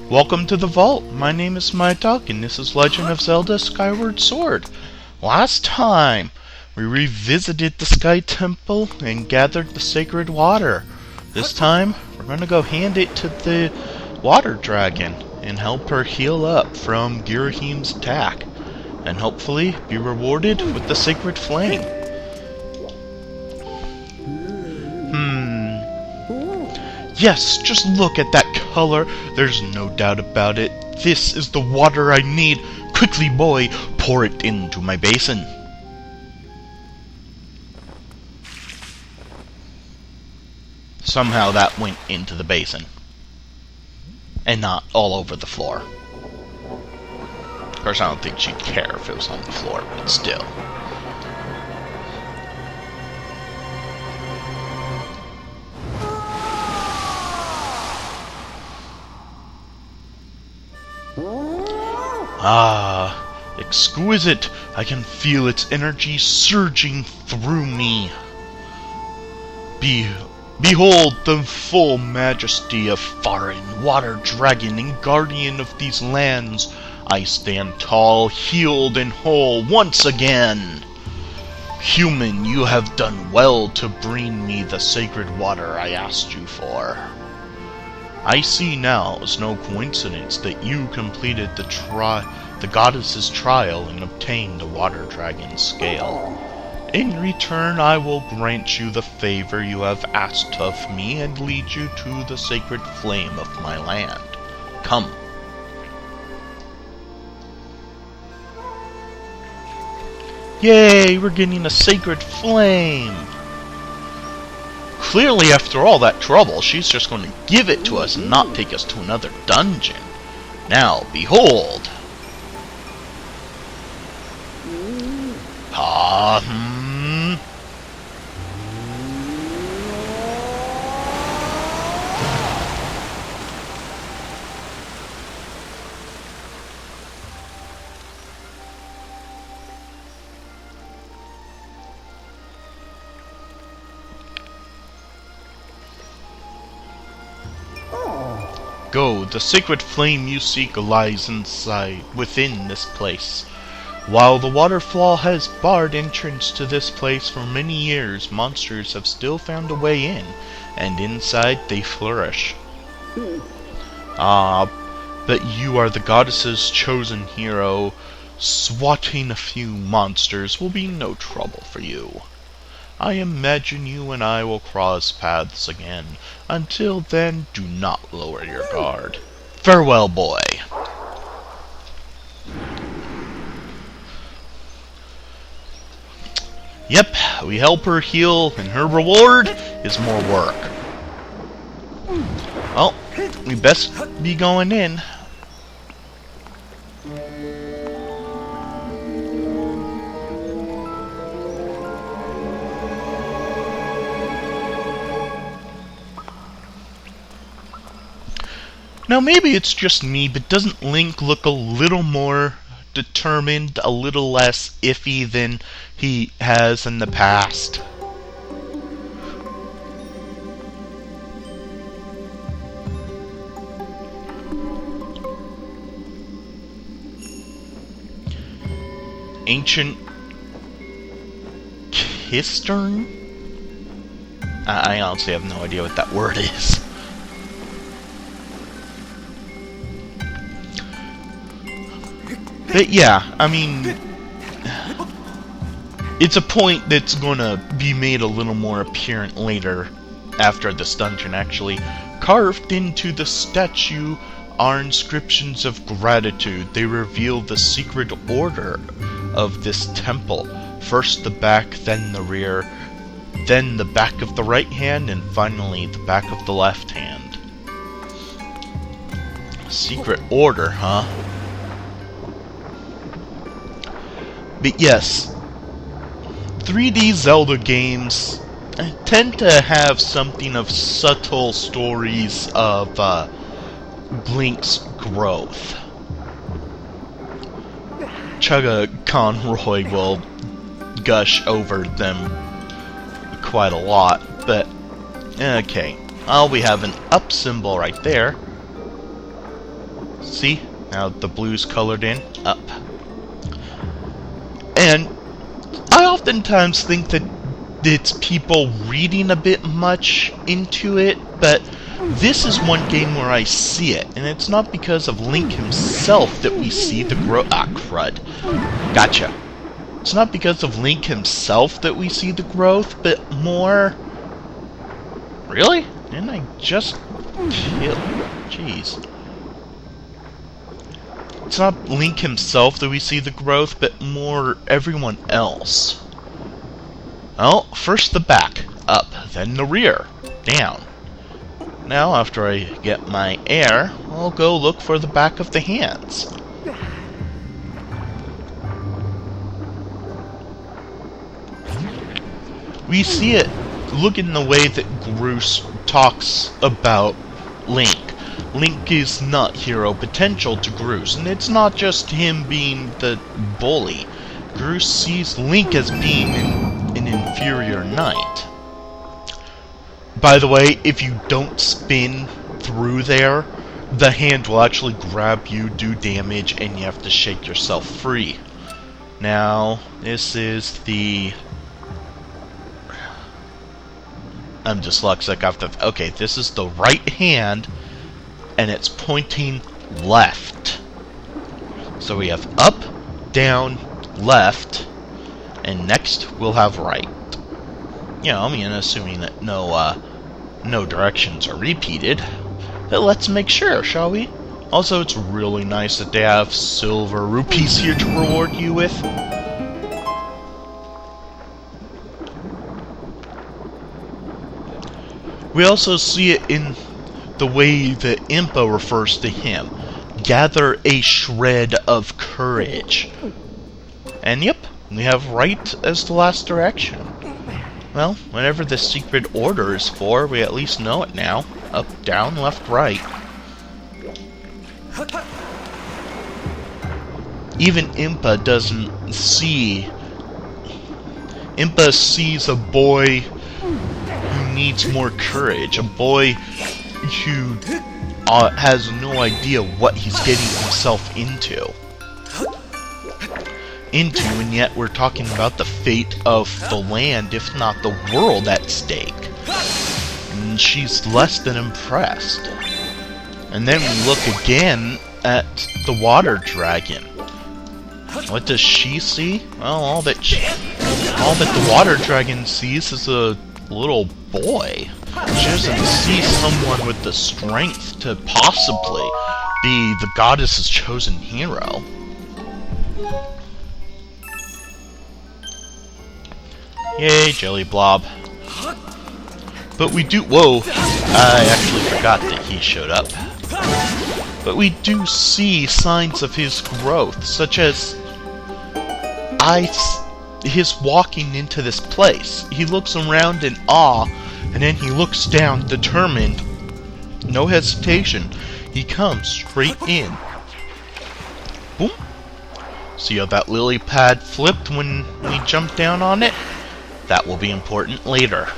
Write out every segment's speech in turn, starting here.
Welcome to the vault. My name is Miatog, and this is Legend of Zelda Skyward Sword. Last time, we revisited the Sky Temple and gathered the sacred water. This time, we're going to go hand it to the water dragon and help her heal up from Girahim's attack, and hopefully be rewarded with the sacred flame. Yes, just look at that color. There's no doubt about it. This is the water I need. Quickly, boy, pour it into my basin. Somehow that went into the basin. And not all over the floor. Of course, I don't think she'd care if it was on the floor, but still. Ah, exquisite! I can feel its energy surging through me. Behold the full majesty of foreign water dragon and guardian of these lands. I stand tall, healed, and whole once again. Human, you have done well to bring me the sacred water I asked you for. I see now it's no coincidence that you completed the goddess's trial and obtained the water dragon scale. In return, I will grant you the favor you have asked of me and lead you to the sacred flame of my land. Come. Yay, we're getting a sacred flame! Clearly, after all that trouble, she's just going to give it to us and not take us to another dungeon. Now, behold! Go, the sacred flame you seek lies within this place. While the waterfall has barred entrance to this place for many years, monsters have still found a way in, and inside they flourish. But you are the goddess's chosen hero. Swatting a few monsters will be no trouble for you. I imagine you and I will cross paths again. Until then, do not lower your guard. Farewell, boy. Yep, we help her heal, and her reward is more work. Well, we best be going in. Now maybe it's just me, but doesn't Link look a little more determined, a little less iffy than he has in the past? Ancient Kistern? I honestly have no idea what that word is. But yeah, I mean, it's a point that's gonna be made a little more apparent later, after this dungeon actually. Carved into the statue are inscriptions of gratitude. They reveal the secret order of this temple. First the back, then the rear, then the back of the right hand, and finally the back of the left hand. Secret order, huh? But yes, 3D Zelda games tend to have something of subtle stories of Link's growth. Chugga Conroy will gush over them quite a lot, but okay. Oh, we have an up symbol right there. See? Now the blue's colored in. Up. And I oftentimes think that it's people reading a bit much into it, but this is one game where I see it, and it's not because of Link himself that we see the growth. Ah, crud. Gotcha. It's not because of Link himself that we see the growth, but more... Really? Didn't I just kill... Jeez. It's not Link himself that we see the growth, but more everyone else. Well, first the back, up, then the rear, down. Now, after I get my air, I'll go look for the back of the hands. We see it, look in the way that Groose talks about Link. Link is not hero potential to Groose, and it's not just him being the bully. Groose sees Link as being an inferior knight. By the way, if you don't spin through there, the hand will actually grab you, do damage, and you have to shake yourself free. Now, this is the... I'm dyslexic. Okay, this is the right hand, and it's pointing left. So we have up, down, left, and next we'll have right. You know, I mean, assuming that no directions are repeated. But let's make sure, shall we? Also, it's really nice that they have silver rupees here to reward you with. We also see it in the way that Impa refers to him. Gather a shred of courage. And yep, we have right as the last direction. Well, whatever the secret order is for, we at least know it now. Up, down, left, right. Even Impa doesn't see... Impa sees a boy who needs more courage. A boy who has no idea what he's getting himself into. And yet we're talking about the fate of the land, if not the world, at stake. And she's less than impressed. And then we look again at the water dragon. What does she see? Well, all that the water dragon sees is a little boy. She doesn't see someone with the strength to possibly be the goddess's chosen hero. Yay, Jelly Blob. But we do... Whoa! I actually forgot that he showed up. But we do see signs of his growth, such as... his walking into this place. He looks around in awe, and then he looks down, determined. No hesitation. He comes straight in. Boom! See how that lily pad flipped when we jumped down on it? That will be important later.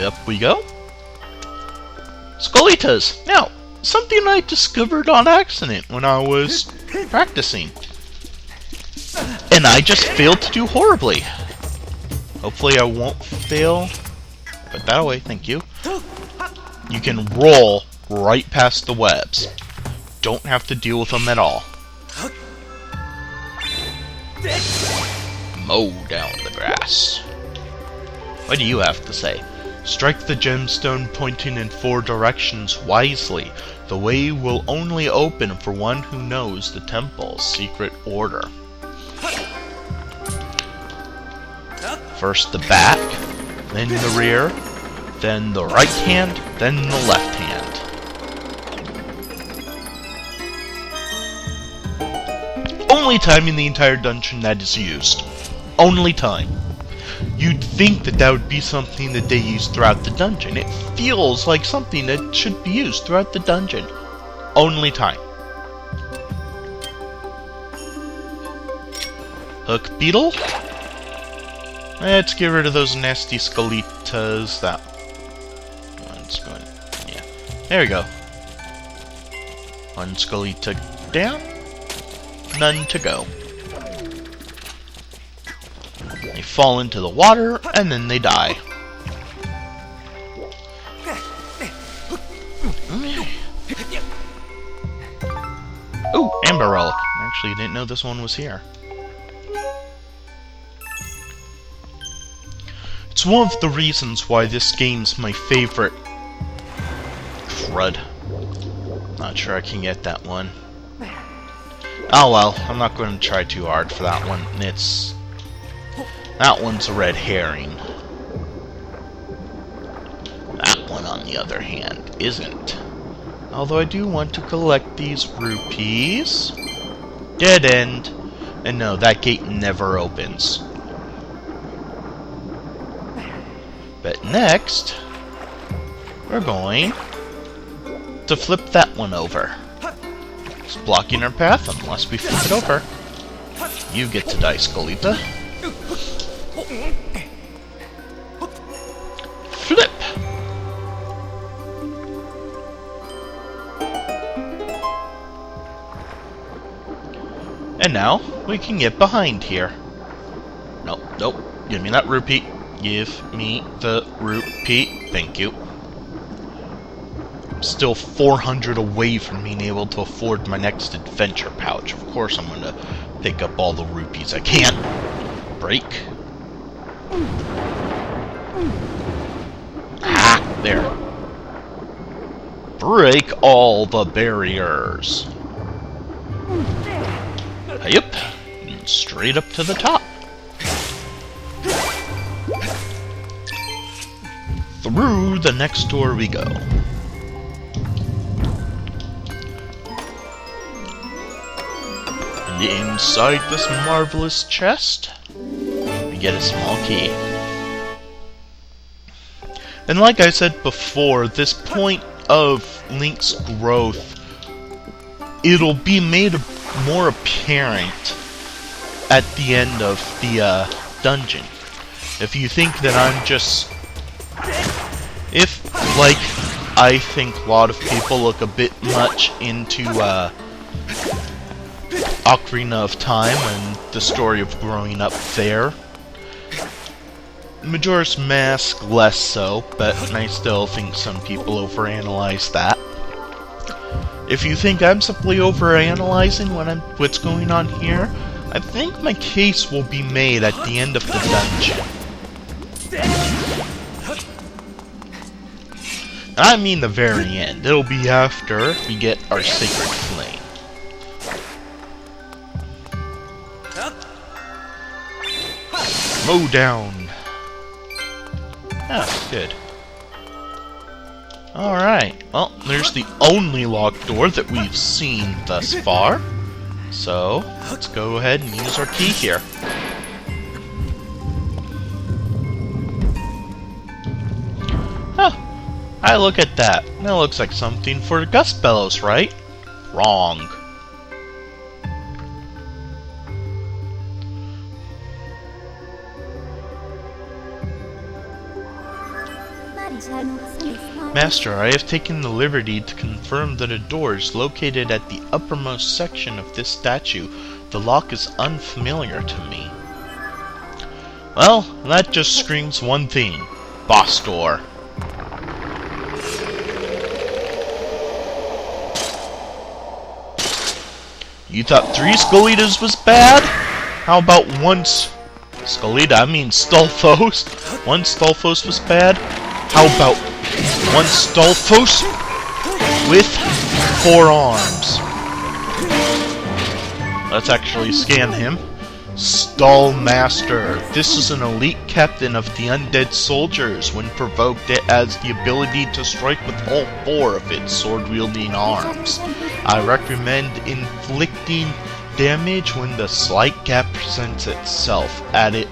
Up we go. Skolitas! Now, something I discovered on accident when I was practicing. And I just failed to do horribly. Hopefully I won't fail. Put that away, thank you. You can roll right past the webs. Don't have to deal with them at all. Mow down the grass. What do you have to say? Strike the gemstone pointing in 4 directions wisely. The way will only open for one who knows the temple's secret order. First the back, then the rear, then the right hand, then the left hand. Only time in the entire dungeon that is used. Only time. You'd think that that would be something that they use throughout the dungeon. It feels like something that should be used throughout the dungeon. Only time. Hook beetle. Let's get rid of those nasty skeletas. That one's going. Yeah. There we go. One Skeleta down, none to go. They fall into the water, and then they die. Ooh, Amber Relic. Actually, didn't know this one was here. It's one of the reasons why this game's my favorite. Crud. Not sure I can get that one. Oh well, I'm not going to try too hard for that one. That one's a red herring. That one, on the other hand, isn't. Although I do want to collect these rupees. Dead end. And no, that gate never opens. But next, we're going to flip that one over. It's blocking our path unless we flip it over. You get to die, Skeleta. Flip! And now, we can get behind here. Nope, nope. Give me that rupee. Give me the rupee. Thank you. I'm still 400 away from being able to afford my next adventure pouch. Of course I'm going to pick up all the rupees I can. Break. Ah, there. Break all the barriers. Yep. And straight up to the top. Through the next door we go. And inside this marvelous chest, we get a small key. And like I said before, this point of Link's growth, it'll be made more apparent at the end of the dungeon. If you think that I'm just... If, like, I think a lot of people look a bit much into Ocarina of Time and the story of growing up there, Majora's Mask less so, but I still think some people overanalyze that. If you think I'm simply overanalyzing what's going on here, I think my case will be made at the end of the dungeon. I mean the very end. It'll be after we get our Sacred Flame. Mow down. Ah, good. Alright, well, there's the only locked door that we've seen thus far. So, let's go ahead and use our key here. Huh. I look at that. That looks like something for Gust Bellows, right? Wrong. Master, I have taken the liberty to confirm that a door is located at the uppermost section of this statue. The lock is unfamiliar to me. Well, that just screams one thing. Boss door. You thought 3 Skeletas was bad? How about once... Skeleta, I mean Stolfos. One Stolfos was bad? How about one Stolfos with 4 arms? Let's actually scan him. Stallmaster. This is an elite captain of the undead soldiers. When provoked, it has the ability to strike with all 4 of its sword-wielding arms. I recommend inflicting damage when the slight gap presents itself at it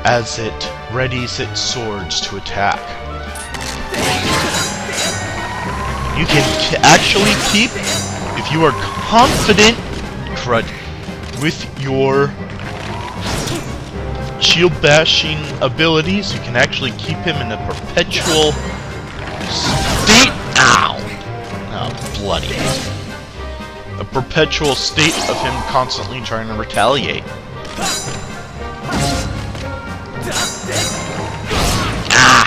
as it readies its swords to attack. You can actually keep, if you are confident, crud, with your shield bashing abilities, you can actually keep him in a perpetual state. Ow! Oh, bloody. perpetual state of him constantly trying to retaliate. Ah!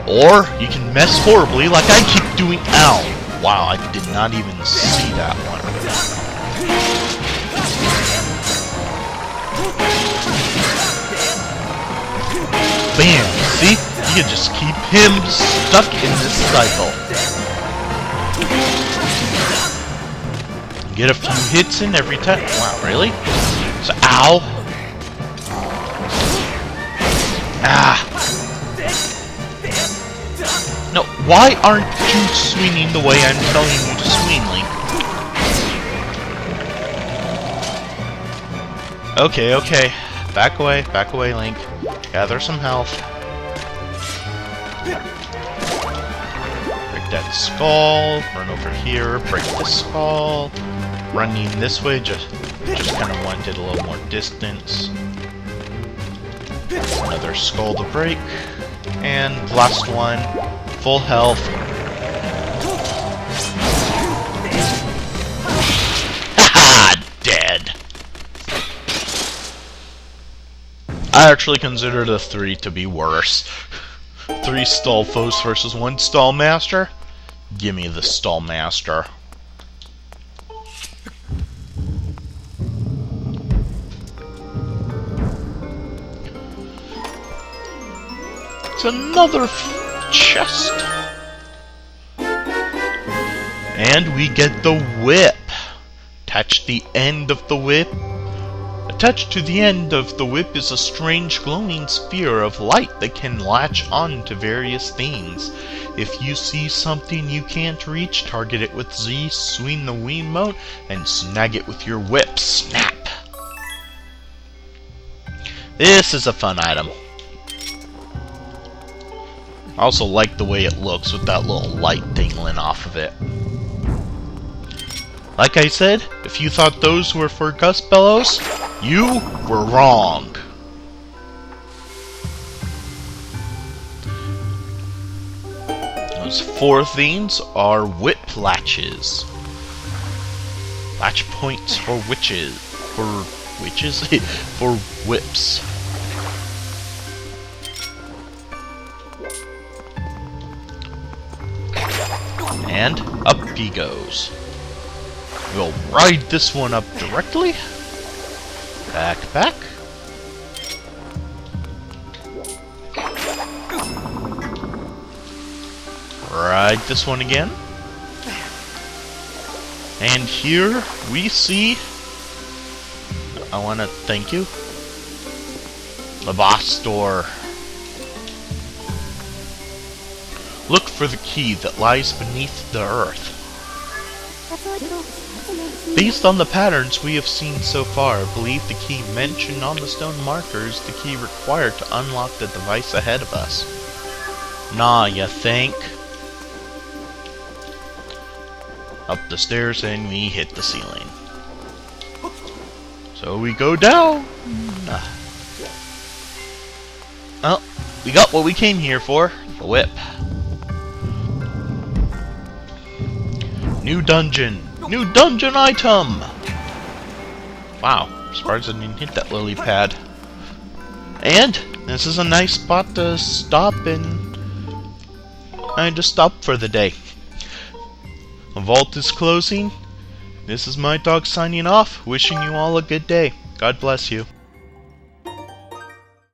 Or you can mess horribly like I keep doing. Ow! Wow, I did not even see that one. Bam! See? You can just keep him stuck in this cycle. Get a few hits in every time. Wow, really? So, ow! Ah! No, why aren't you swinging the way I'm telling you to swing, Link? Okay, okay. Back away, Link. Gather some health. Break that skull. Run over here. Break this skull. Running this way, just kind of wanted a little more distance. Another skull to break. And last one. Full health. Haha! Dead! I actually consider the 3 to be worse. 3 stall foes versus 1 stall master? Gimme the stall master. It's another chest. And we get the whip. Attached to the end of the whip is a strange glowing sphere of light that can latch on to various things. If you see something you can't reach, target it with Z, swing the Wiimote, and snag it with your whip. Snap! This is a fun item. I also like the way it looks with that little light dangling off of it. Like I said, if you thought those were for gust bellows, you were wrong. Those 4 things are whip latches. Latch points for witches. For witches? For whips. And up he goes. We'll ride this one up directly. Back. Ride this one again. And here we see... I want to thank you. The boss door. Look for the key that lies beneath the earth. Based on the patterns we have seen so far, I believe the key mentioned on the stone marker is the key required to unlock the device ahead of us. Nah, you think? Up the stairs and we hit the ceiling. So we go down. Well, we got what we came here for. The whip. New dungeon! New dungeon item! Wow, surprised I didn't hit that lily pad. And this is a nice spot to stop and just stop for the day. The vault is closing. This is Miatog signing off, wishing you all a good day. God bless you.